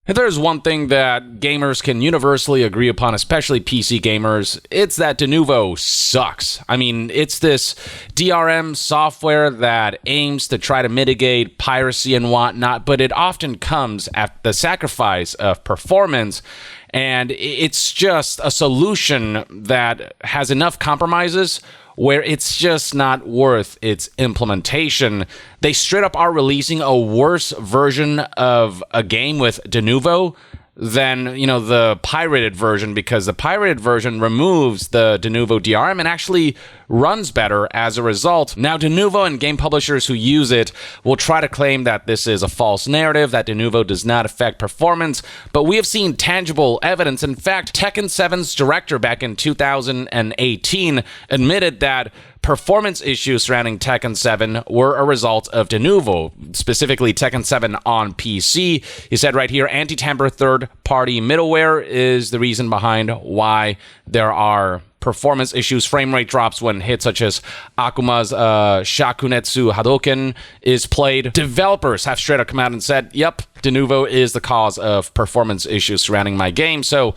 If there's one thing that gamers can universally agree upon, especially PC gamers, it's that Denuvo sucks. I mean, it's this DRM software that aims to try to mitigate piracy and whatnot, but it often comes at the sacrifice of performance. And it's just a solution that has enough compromises where it's just not worth its implementation. They straight up are releasing a worse version of a game with Denuvo than, you know, the pirated version, because the pirated version removes the Denuvo DRM and actually runs better as a result. Now, Denuvo and game publishers who use it will try to claim that this is a false narrative, that Denuvo does not affect performance, but we have seen tangible evidence. In fact, Tekken 7's director back in 2018 admitted that performance issues surrounding Tekken 7 were a result of Denuvo, specifically Tekken 7 on PC. He said right here, anti-tamper third-party middleware is the reason behind why there are performance issues, frame rate drops when hits such as Akuma's Shakunetsu Hadoken is played. Developers have straight up come out and said, yep, Denuvo is the cause of performance issues surrounding my game. So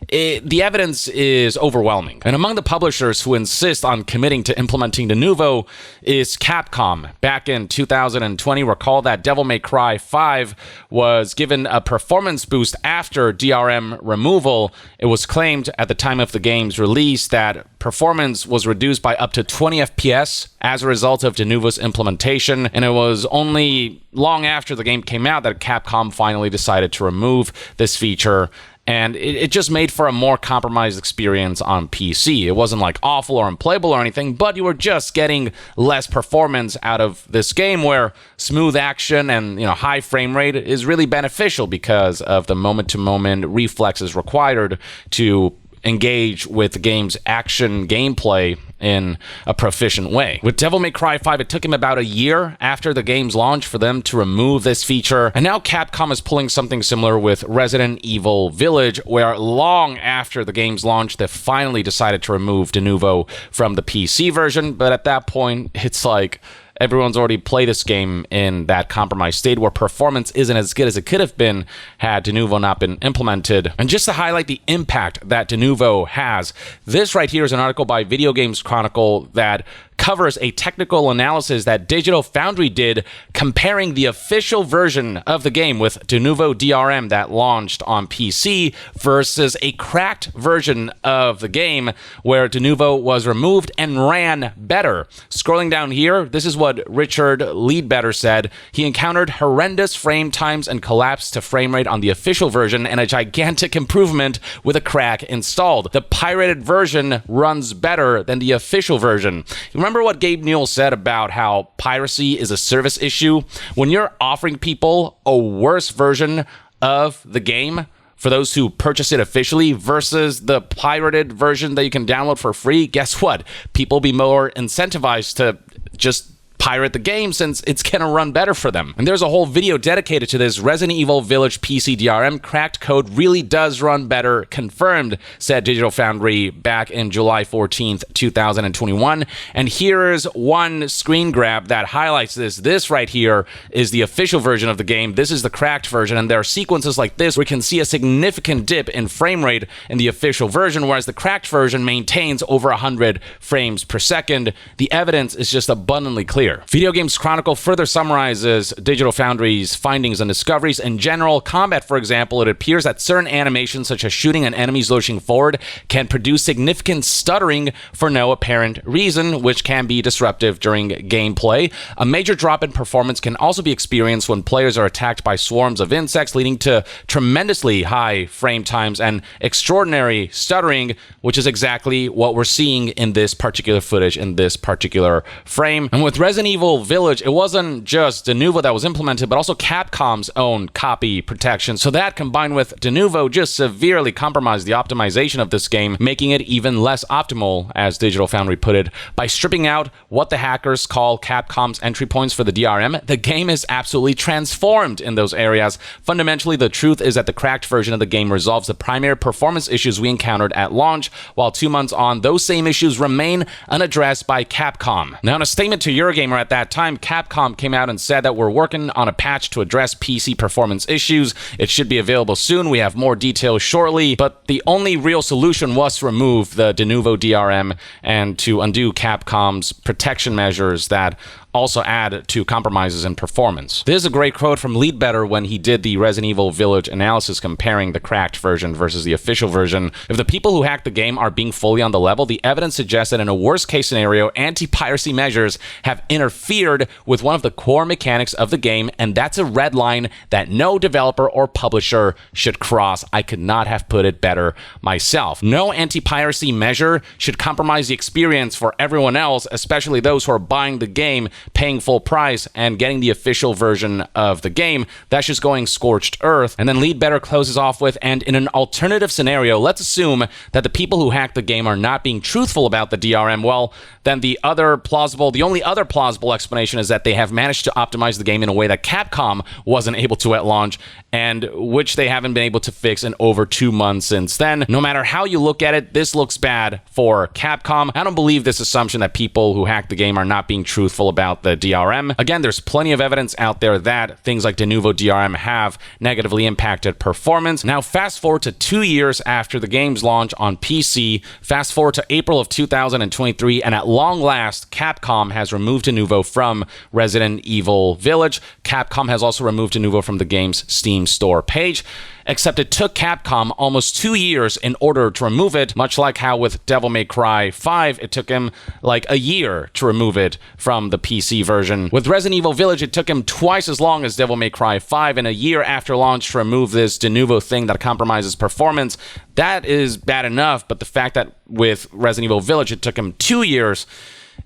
the evidence is overwhelming. And among the publishers who insist on committing to implementing Denuvo is Capcom. Back in 2020, recall that Devil May Cry 5 was given a performance boost after DRM removal. It was claimed at the time of the game's release that performance was reduced by up to 20 FPS as a result of Denuvo's implementation, and it was only long after the game came out that Capcom finally decided to remove this feature, and it just made for a more compromised experience on PC. It wasn't like awful or unplayable or anything, but you were just getting less performance out of this game, where smooth action and, you know, high frame rate is really beneficial because of the moment-to-moment reflexes required to engage with the game's action gameplay in a proficient way. With Devil May Cry 5, it took him about a year after the game's launch for them to remove this feature, and now Capcom is pulling something similar with Resident Evil Village, where long after the game's launch, they finally decided to remove Denuvo from the PC version, but at that point, it's like everyone's already played this game in that compromised state where performance isn't as good as it could have been had Denuvo not been implemented. And just to highlight the impact that Denuvo has, this right here is an article by Video Games Chronicle that covers a technical analysis that Digital Foundry did comparing the official version of the game with Denuvo DRM that launched on PC versus a cracked version of the game where Denuvo was removed and ran better. Scrolling down here, this is what Richard Leadbetter said. He encountered horrendous frame times and collapse to frame rate on the official version and a gigantic improvement with a crack installed. The pirated version runs better than the official version. Remember what Gabe Newell said about how piracy is a service issue? When you're offering people a worse version of the game for those who purchase it officially versus the pirated version that you can download for free, guess what? People will be more incentivized to just pirate the game since it's gonna run better for them. And there's a whole video dedicated to this. Resident Evil Village PC DRM cracked code really does run better, confirmed, said Digital Foundry back in July 14th, 2021. And here's one screen grab that highlights this. This right here is the official version of the game. This is the cracked version, and there are sequences like this where we can see a significant dip in frame rate in the official version, whereas the cracked version maintains over 100 frames per second. The evidence is just abundantly clear. Video Games Chronicle further summarizes Digital Foundry's findings and discoveries. In general combat, for example, it appears that certain animations such as shooting and enemies lurching forward can produce significant stuttering for no apparent reason, which can be disruptive during gameplay. A major drop in performance can also be experienced when players are attacked by swarms of insects, leading to tremendously high frame times and extraordinary stuttering, which is exactly what we're seeing in this particular footage, in this particular frame. And with Resident Evil Village, it wasn't just Denuvo that was implemented, but also Capcom's own copy protection. So that, combined with Denuvo, just severely compromised the optimization of this game, making it even less optimal, as Digital Foundry put it. By stripping out what the hackers call Capcom's entry points for the DRM, the game is absolutely transformed in those areas. Fundamentally, the truth is that the cracked version of the game resolves the primary performance issues we encountered at launch, while 2 months on, those same issues remain unaddressed by Capcom. Now, in a statement to Eurogamer, Eurogamer at that time, Capcom came out and said that we're working on a patch to address PC performance issues. It should be available soon. We have more details shortly, but the only real solution was to remove the Denuvo DRM and to undo Capcom's protection measures that also add to compromises in performance. There's a great quote from Leadbetter when he did the Resident Evil Village analysis comparing the cracked version versus the official version. If the people who hacked the game are being fully on the level, the evidence suggests that in a worst case scenario, anti-piracy measures have interfered with one of the core mechanics of the game, and that's a red line that no developer or publisher should cross. I could not have put it better myself. No anti-piracy measure should compromise the experience for everyone else, especially those who are buying the game, paying full price, and getting the official version of the game. That's just going scorched earth. And then Leadbetter closes off with, and in an alternative scenario, let's assume that the people who hacked the game are not being truthful about the DRM. Well, then the only other plausible explanation is that they have managed to optimize the game in a way that Capcom wasn't able to at launch, and which they haven't been able to fix in over 2 months since then. No matter how you look at it, this looks bad for Capcom. I don't believe this assumption that people who hacked the game are not being truthful about the DRM. Again, there's plenty of evidence out there that things like Denuvo DRM have negatively impacted performance. Now, fast forward to 2 years after the game's launch on PC, fast forward to April of 2023, and at long last, Capcom has removed Denuvo from Resident Evil Village. Capcom has also removed Denuvo from the game's Steam store page. Except it took Capcom almost 2 years in order to remove it, much like how with Devil May Cry 5, it took him like a year to remove it from the PC version. With Resident Evil Village, it took him twice as long as Devil May Cry 5, and a year after launch to remove this Denuvo thing that compromises performance. That is bad enough, but the fact that with Resident Evil Village, it took him 2 years,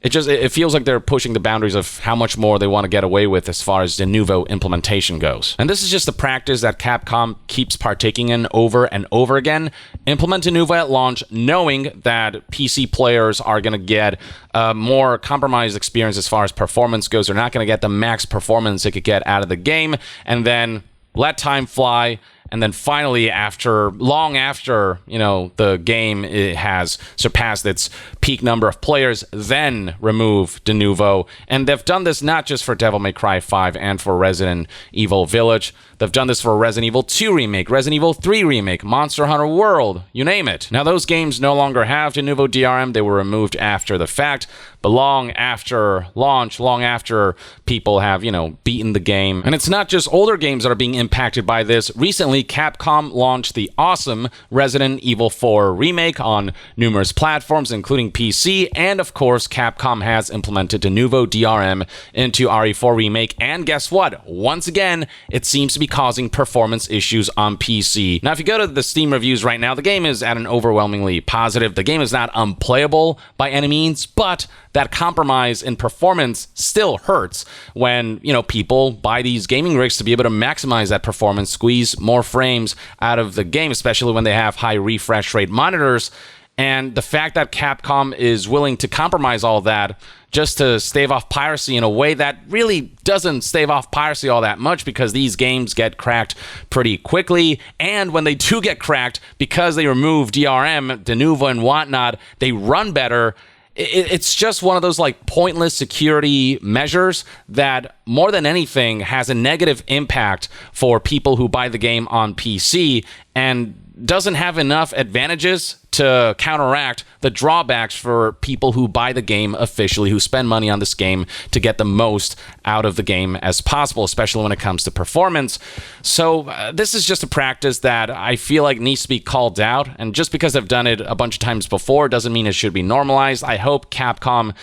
it feels like they're pushing the boundaries of how much more they want to get away with as far as Denuvo implementation goes. And this is just a practice that Capcom keeps partaking in over and over again. Implement Denuvo at launch, knowing that PC players are going to get a more compromised experience as far as performance goes. They're not going to get the max performance they could get out of the game, and then let time fly. And then finally, long after, the game has surpassed its peak number of players, then remove Denuvo. And they've done this not just for Devil May Cry 5 and for Resident Evil Village. They've done this for Resident Evil 2 Remake, Resident Evil 3 Remake, Monster Hunter World, you name it. Now, those games no longer have Denuvo DRM. They were removed after the fact, but long after launch, long after people have, beaten the game. And it's not just older games that are being impacted by this. Recently, Capcom launched the awesome Resident Evil 4 Remake on numerous platforms, including PC, and of course, Capcom has implemented Denuvo DRM into RE4 Remake, and guess what? Once again, it seems to be causing performance issues on PC. Now, if you go to the Steam reviews right now, the game is at an overwhelmingly positive. The game is not unplayable by any means, but that compromise in performance still hurts when, people buy these gaming rigs to be able to maximize that performance, squeeze more frames out of the game, especially when they have high refresh rate monitors. And the fact that Capcom is willing to compromise all that just to stave off piracy in a way that really doesn't stave off piracy all that much, because these games get cracked pretty quickly. And when they do get cracked, because they remove DRM, Denuvo, and whatnot, they run better. It's just one of those pointless security measures that more than anything has a negative impact for people who buy the game on PC, and doesn't have enough advantages to counteract the drawbacks for people who buy the game officially, who spend money on this game to get the most out of the game as possible, especially when it comes to performance. So this is just a practice that I feel like needs to be called out, and just because I've done it a bunch of times before doesn't mean it should be normalized. I hope Capcom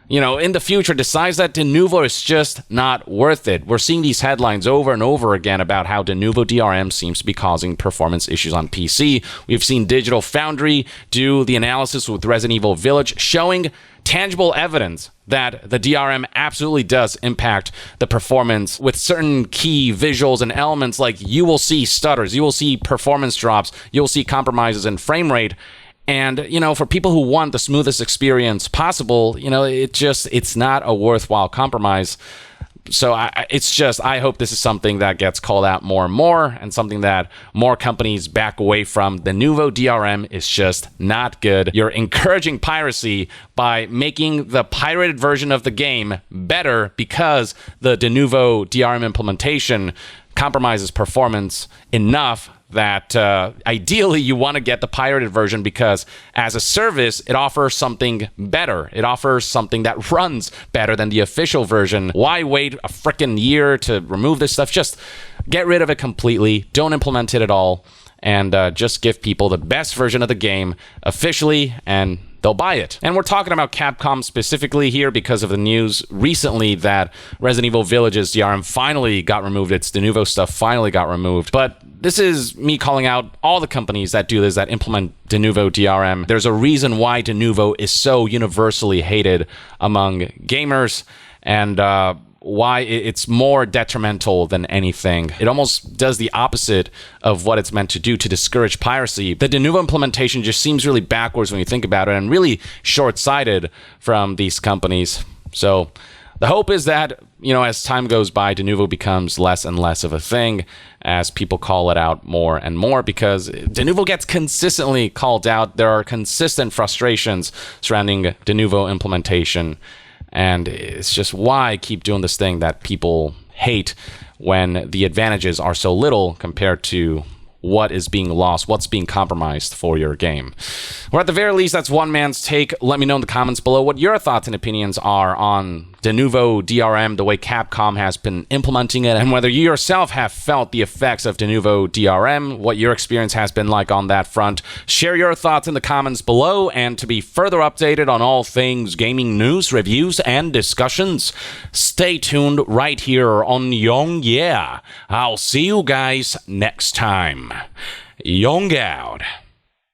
in the future decides that Denuvo is just not worth it. We're seeing these headlines over and over again about how Denuvo DRM seems to be causing performance issues on PC. We've seen Digital Foundry do the analysis with Resident Evil Village, showing tangible evidence that the DRM absolutely does impact the performance with certain key visuals and elements. Like, you will see stutters, you will see performance drops, you'll see compromises in frame rate. And, for people who want the smoothest experience possible, it's not a worthwhile compromise. So I hope this is something that gets called out more and more, and something that more companies back away from. The Denuvo DRM is just not good. You're encouraging piracy by making the pirated version of the game better because the Denuvo DRM implementation compromises performance enough that ideally you want to get the pirated version, because as a service it offers something better. It offers something that runs better than the official version. Why wait a freaking year to remove this stuff? Just get rid of it completely. Don't implement it at all, and just give people the best version of the game officially, and they'll buy it. And we're talking about Capcom specifically here because of the news recently that Resident Evil Village's DRM finally got removed. Its Denuvo stuff finally got removed. But this is me calling out all the companies that do this, that implement Denuvo DRM. There's a reason why Denuvo is so universally hated among gamers, and why it's more detrimental than anything. It almost does the opposite of what it's meant to do, to discourage piracy. The Denuvo implementation just seems really backwards when you think about it, and really short-sighted from these companies. So the hope is that, as time goes by, Denuvo becomes less and less of a thing as people call it out more and more, because Denuvo gets consistently called out. There are consistent frustrations surrounding Denuvo implementation. And it's just, why keep doing this thing that people hate when the advantages are so little compared to what is being lost, what's being compromised for your game. Or at the very least, that's one man's take. Let me know in the comments below what your thoughts and opinions are on Denuvo DRM, the way Capcom has been implementing it, and whether you yourself have felt the effects of Denuvo DRM, what your experience has been like on that front. Share your thoughts in the comments below, and to be further updated on all things gaming news, reviews, and discussions, stay tuned right here on Young Yeah. I'll see you guys next time. Young out.